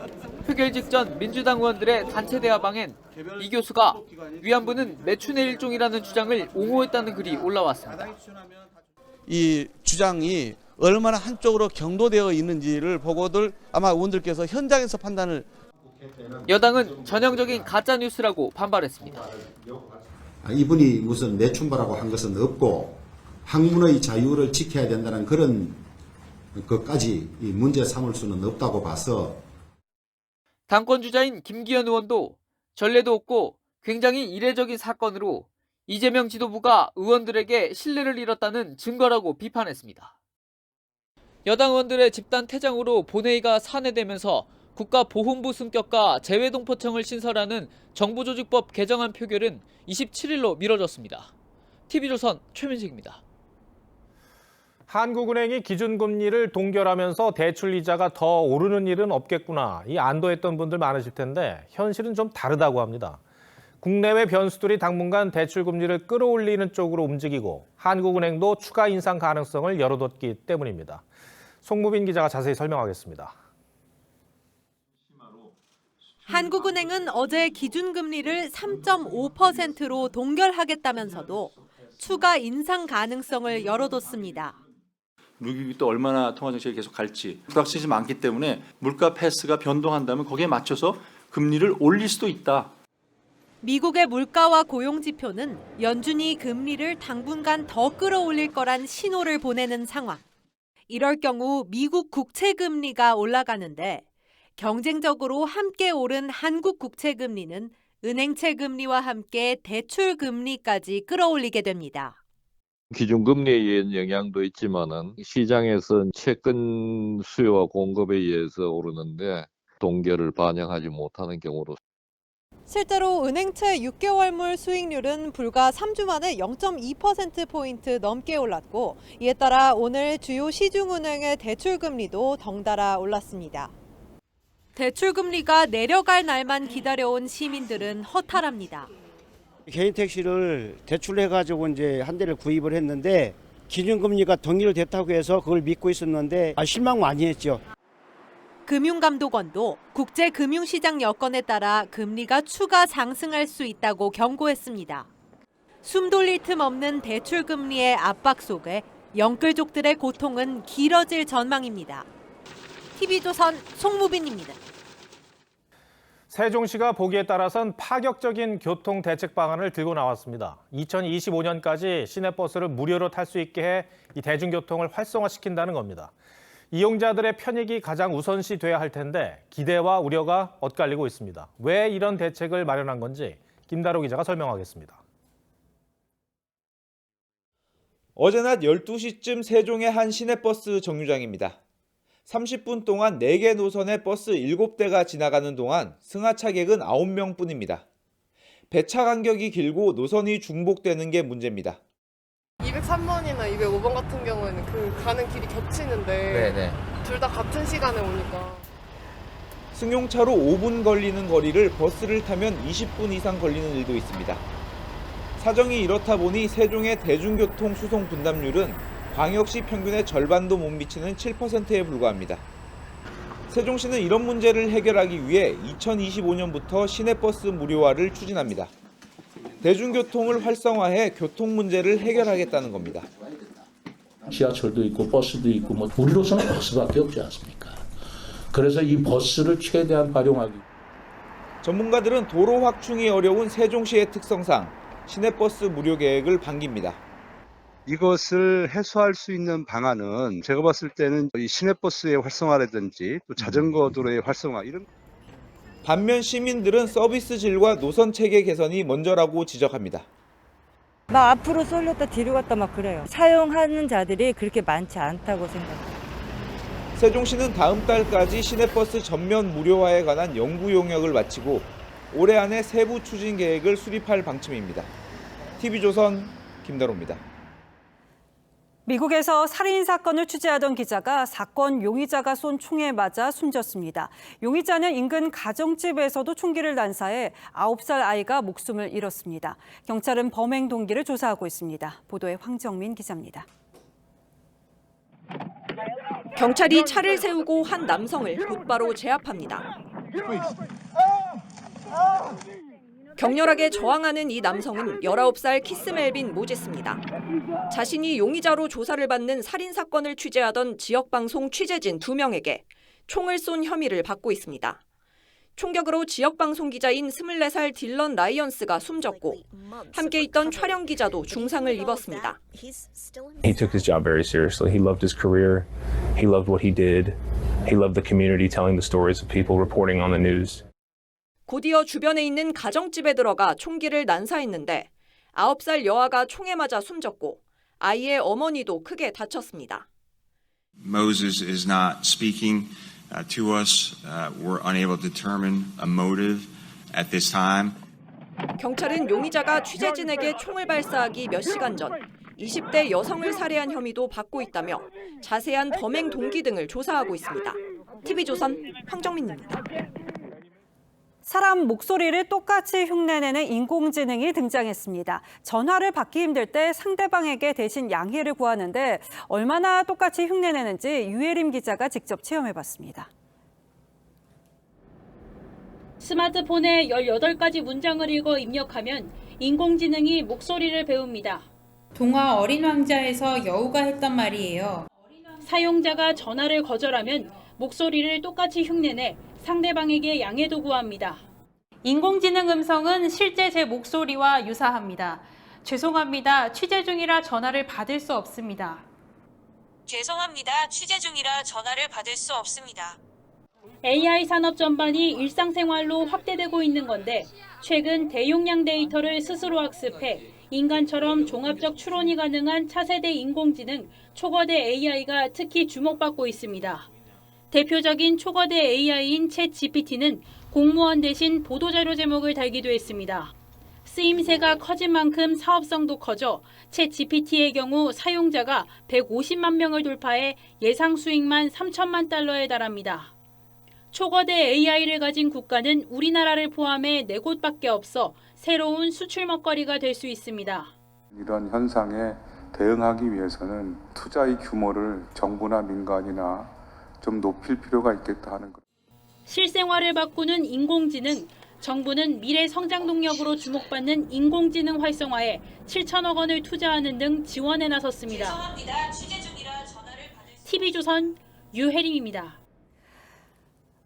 표결 직전 민주당 의원들의 단체 대화방엔 이 교수가 위안부는 매춘의 일종이라는 주장을 옹호했다는 글이 올라왔습니다. 이 주장이 얼마나 한쪽으로 경도되어 있는지를 보고들 아마 의원들께서 현장에서 판단을. 여당은 전형적인 가짜뉴스라고 반발했습니다. 이분이 무슨 내춘바라고 한 것은 없고 학문의 자유를 지켜야 된다는 그런 것까지 문제 삼을 수는 없다고 봐서. 당권 주자인 김기현 의원도 전례도 없고 굉장히 이례적인 사건으로 이재명 지도부가 의원들에게 신뢰를 잃었다는 증거라고 비판했습니다. 여당 의원들의 집단 퇴장으로 본회의가 산회되면서 국가보훈부 승격과 재외동포청을 신설하는 정부조직법 개정안 표결은 27일로 미뤄졌습니다. TV조선 최민식입니다. 한국은행이 기준금리를 동결하면서 대출 이자가 더 오르는 일은 없겠구나 이 안도했던 분들 많으실 텐데 현실은 좀 다르다고 합니다. 국내외 변수들이 당분간 대출금리를 끌어올리는 쪽으로 움직이고 한국은행도 추가 인상 가능성을 열어뒀기 때문입니다. 송무빈 기자가 자세히 설명하겠습니다. 한국은행은 어제 기준금리를 3.5%로 동결하겠다면서도 추가 인상 가능성을 열어뒀습니다. 미국이 또 얼마나 통화정책을 계속 갈지 불확실성이 많기 때문에 물가 패스가 변동한다면 거기에 맞춰서 금리를 올릴 수도 있다. 미국의 물가와 고용 지표는 연준이 금리를 당분간 더 끌어올릴 거란 신호를 보내는 상황. 이럴 경우 미국 국채 금리가 올라가는데 경쟁적으로 함께 오른 한국 국채 금리는 은행채 금리와 함께 대출 금리까지 끌어올리게 됩니다. 기준금리에 의한 영향도 있지만은 시장에서 채권 수요와 공급에 의해서 오르는데 동결을 반영하지 못하는 경우로 실제로 은행채 6개월물 수익률은 불과 3주 만에 0.2%포인트 넘게 올랐고 이에 따라 오늘 주요 시중은행의 대출금리도 덩달아 올랐습니다. 대출금리가 내려갈 날만 기다려온 시민들은 허탈합니다. 개인 택시를 대출해가지고 이제 한 대를 구입을 했는데 기준금리가 동일됐다고 해서 그걸 믿고 있었는데 실망 많이 했죠. 금융감독원도 국제금융시장 여건에 따라 금리가 추가 상승할 수 있다고 경고했습니다. 숨 돌릴 틈 없는 대출금리의 압박 속에 영끌족들의 고통은 길어질 전망입니다. TV조선 송무빈입니다. 세종시가 보기에 따라선 파격적인 교통 대책 방안을 들고 나왔습니다. 2025년까지 시내버스를 무료로 탈 수 있게 해 이 대중교통을 활성화시킨다는 겁니다. 이용자들의 편익이 가장 우선시돼야 할 텐데 기대와 우려가 엇갈리고 있습니다. 왜 이런 대책을 마련한 건지 김다로 기자가 설명하겠습니다. 어제 낮 12시쯤 세종의 한 시내버스 정류장입니다. 30분 동안 4개 노선의 버스 7대가 지나가는 동안 승하차객은 9명뿐입니다. 배차 간격이 길고 노선이 중복되는 게 문제입니다. 203번이나 205번 같은 경우에는 그 가는 길이 겹치는데 둘 다 같은 시간에 오니까. 승용차로 5분 걸리는 거리를 버스를 타면 20분 이상 걸리는 일도 있습니다. 사정이 이렇다 보니 세종의 대중교통 수송 분담률은 광역시 평균의 절반도 못 미치는 7%에 불과합니다. 세종시는 이런 문제를 해결하기 위해 2025년부터 시내버스 무료화를 추진합니다. 대중교통을 활성화해 교통 문제를 해결하겠다는 겁니다. 지하철도 있고 버스도 있고 우리로서는 버스밖에 없지 않습니까? 그래서 이 버스를 최대한 활용하기. 전문가들은 도로 확충이 어려운 세종시의 특성상 시내버스 무료 계획을 반깁니다. 이것을 해소할 수 있는 방안은 제가 봤을 때는 이 시내버스의 활성화라든지 또 자전거 도로의 활성화 이런. 반면 시민들은 서비스 질과 노선 체계 개선이 먼저라고 지적합니다. 막 앞으로 쏠렸다 뒤로 갔다 막 그래요. 사용하는 자들이 그렇게 많지 않다고 생각해요. 세종시는 다음 달까지 시내버스 전면 무료화에 관한 연구 용역을 마치고 올해 안에 세부 추진 계획을 수립할 방침입니다. TV조선 김다로입니다. 미국에서 살인 사건을 취재하던 기자가 사건 용의자가 쏜 총에 맞아 숨졌습니다. 용의자는 인근 가정집에서도 총기를 난사해 9살 아이가 목숨을 잃었습니다. 경찰은 범행 동기를 조사하고 있습니다. 보도에 황정민 기자입니다. 경찰이 차를 세우고 한 남성을 곧바로 제압합니다. 격렬하게 저항하는 이 남성은 19살 키스 멜빈 모제스입니다. 자신이 용의자로 조사를 받는 살인사건을 취재하던 지역방송 취재진 2명에게 총을 쏜 혐의를 받고 있습니다. 총격으로 지역방송 기자인 24살 딜런 라이언스가 숨졌고 함께 있던 촬영 기자도 중상을 입었습니다. He took his job very seriously. He loved his career. He loved what he did. He loved the community, telling the stories of people reporting on the news. 곧이어 주변에 있는 가정집에 들어가 총기를 난사했는데 9살 여아가 총에 맞아 숨졌고 아이의 어머니도 크게 다쳤습니다. Moses is not speaking to us. We're unable to determine a motive at this time. 경찰은 용의자가 취재진에게 총을 발사하기 몇 시간 전 20대 여성을 살해한 혐의도 받고 있다며 자세한 범행 동기 등을 조사하고 있습니다. TV조선 황정민입니다. 사람 목소리를 똑같이 흉내내는 인공지능이 등장했습니다. 전화를 받기 힘들 때 상대방에게 대신 양해를 구하는데 얼마나 똑같이 흉내내는지 유혜림 기자가 직접 체험해봤습니다. 스마트폰에 18가지 문장을 읽어 입력하면 인공지능이 목소리를 배웁니다. 동화 어린 왕자에서 여우가 했던 말이에요. 사용자가 전화를 거절하면 목소리를 똑같이 흉내내 상대방에게 양해도 구합니다. 인공지능 음성은 실제 제 목소리와 유사합니다. 죄송합니다. 취재 중이라 전화를 받을 수 없습니다. 죄송합니다. 취재 중이라 전화를 받을 수 없습니다. AI 산업 전반이 일상생활로 확대되고 있는 건데 최근 대용량 데이터를 스스로 학습해 인간처럼 종합적 추론이 가능한 차세대 인공지능 초거대 AI가 특히 주목받고 있습니다. 대표적인 초거대 AI인 챗GPT는 공무원 대신 보도자료 제목을 달기도 했습니다. 쓰임새가 커진 만큼 사업성도 커져 챗GPT의 경우 사용자가 150만 명을 돌파해 예상 수익만 3천만 달러에 달합니다. 초거대 AI를 가진 국가는 우리나라를 포함해 4곳밖에 없어 새로운 수출 먹거리가 될 수 있습니다. 이런 현상에 대응하기 위해서는 투자의 규모를 정부나 민간이나 좀 높일 필요가 있겠다 하는 것. 실생활을 바꾸는 인공지능, 정부는 미래 성장 동력으로 주목받는 인공지능 활성화에 7천억 원을 투자하는 등 지원에 나섰습니다. TV조선 유혜림입니다.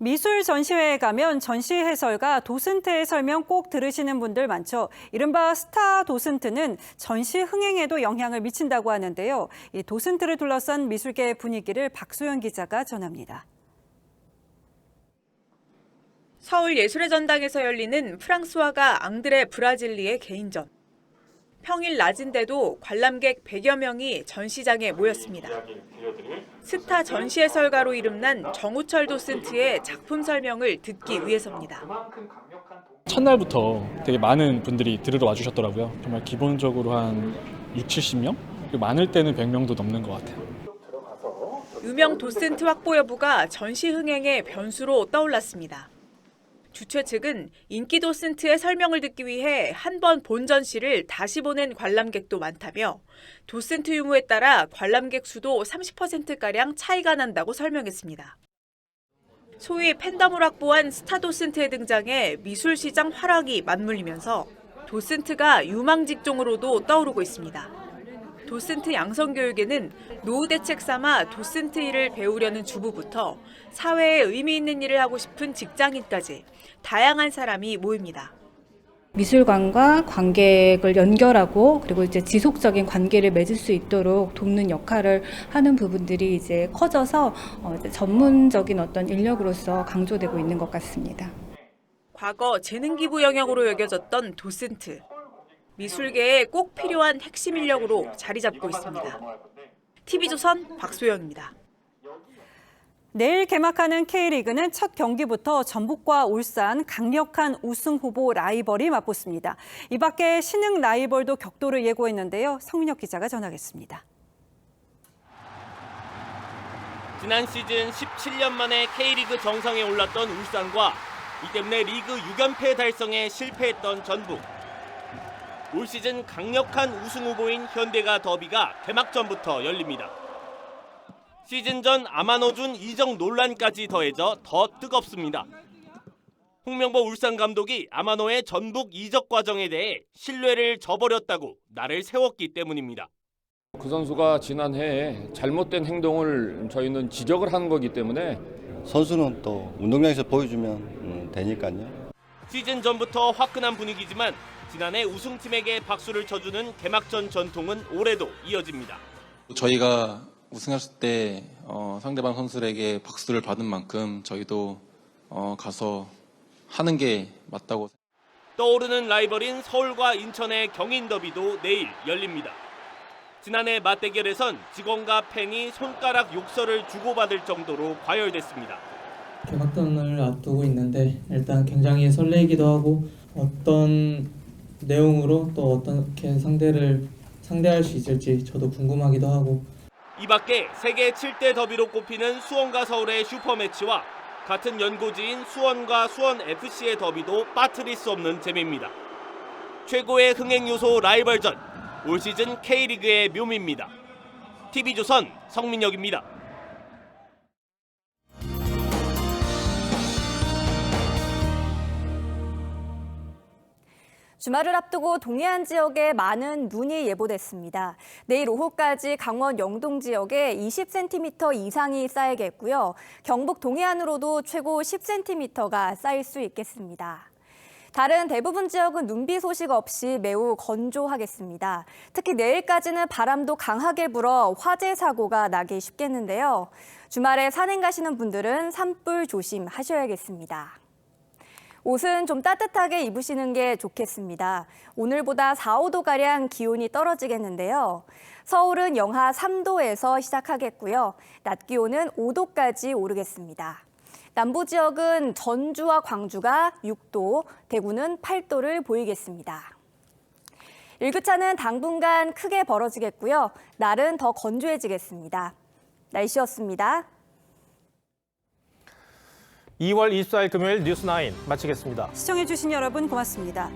미술 전시회에 가면 전시 해설가 도슨트의 설명 꼭 들으시는 분들 많죠. 이른바 스타 도슨트는 전시 흥행에도 영향을 미친다고 하는데요. 이 도슨트를 둘러싼 미술계 분위기를 박소연 기자가 전합니다. 서울 예술의 전당에서 열리는 프랑스화가 앙드레 브라질리의 개인전. 평일 낮인데도 관람객 100여 명이 전시장에 모였습니다. 스타 전시 해설가로 이름난 정우철 도슨트의 작품 설명을 듣기 위해서입니다. 첫날부터 되게 많은 분들이 들으러 와주셨더라고요. 정말 기본적으로 한 60-70명? 많을 때는 100명도 넘는 것 같아요. 유명 도슨트 확보 여부가 전시 흥행의 변수로 떠올랐습니다. 주최 측은 인기 도슨트의 설명을 듣기 위해 한 번 본 전시를 다시 보는 관람객도 많다며 도슨트 유무에 따라 관람객 수도 30%가량 차이가 난다고 설명했습니다. 소위 팬덤을 확보한 스타 도슨트의 등장에 미술시장 활황이 맞물리면서 도슨트가 유망 직종으로도 떠오르고 있습니다. 도슨트 양성교육에는 노후 대책 삼아 도슨트 일을 배우려는 주부부터 사회에 의미 있는 일을 하고 싶은 직장인까지 다양한 사람이 모입니다. 미술관과 관객을 연결하고 그리고 이제 지속적인 관계를 맺을 수 있도록 돕는 역할을 하는 부분들이 이제 커져서 전문적인 어떤 인력으로서 강조되고 있는 것 같습니다. 과거 재능기부 영역으로 여겨졌던 도슨트. 미술계에 꼭 필요한 핵심 인력으로 자리 잡고 있습니다. TV조선 박소영입니다. 내일 개막하는 K리그는 첫 경기부터 전북과 울산 강력한 우승 후보 라이벌이 맞붙습니다. 이 밖에 신흥 라이벌도 격돌을 예고했는데요. 성민혁 기자가 전하겠습니다. 지난 시즌 17년 만에 K리그 정상에 올랐던 울산과 이 때문에 리그 6연패 달성에 실패했던 전북. 올 시즌 강력한 우승 후보인 현대가 더비가 개막전부터 열립니다. 시즌 전 아마노준 이적 논란까지 더해져 더 뜨겁습니다. 홍명보 울산 감독이 아마노의 전북 이적 과정에 대해 신뢰를 저버렸다고 날을 세웠기 때문입니다. 그 선수가 지난해에 잘못된 행동을 저희는 지적을 한 거기 때문에 선수는 또 운동장에서 보여주면 되니까요. 시즌 전부터 화끈한 분위기지만 지난해 우승팀에게 박수를 쳐주는 개막전 전통은 올해도 이어집니다. 저희가 우승했을 때 상대방 선수들에게 박수를 받은 만큼 저희도 가서 하는 게 맞다고. 떠오르는 라이벌인 서울과 인천의 경인 더비도 내일 열립니다. 지난해 맞대결에선 직원과 팬이 손가락 욕설을 주고받을 정도로 과열됐습니다. 개막전을 앞두고 있는데 일단 굉장히 설레이기도 하고 어떤 내용으로 또 어떻게 상대할 수 있을지 저도 궁금하기도 하고. 이 밖에 세계 7대 더비로 꼽히는 수원과 서울의 슈퍼매치와 같은 연고지인 수원과 수원FC의 더비도 빠뜨릴 수 없는 재미입니다. 최고의 흥행 요소 라이벌전, 올 시즌 K리그의 묘미입니다. TV조선 성민혁입니다. 주말을 앞두고 동해안 지역에 많은 눈이 예보됐습니다. 내일 오후까지 강원 영동 지역에 20cm 이상이 쌓이겠고요. 경북 동해안으로도 최고 10cm가 쌓일 수 있겠습니다. 다른 대부분 지역은 눈비 소식 없이 매우 건조하겠습니다. 특히 내일까지는 바람도 강하게 불어 화재 사고가 나기 쉽겠는데요. 주말에 산행 가시는 분들은 산불 조심하셔야겠습니다. 옷은 좀 따뜻하게 입으시는 게 좋겠습니다. 오늘보다 4, 5도가량 기온이 떨어지겠는데요. 서울은 영하 3도에서 시작하겠고요. 낮 기온은 5도까지 오르겠습니다. 남부 지역은 전주와 광주가 6도, 대구는 8도를 보이겠습니다. 일교차는 당분간 크게 벌어지겠고요. 날은 더 건조해지겠습니다. 날씨였습니다. 2월 24일 금요일 뉴스9 마치겠습니다. 시청해주신 여러분 고맙습니다.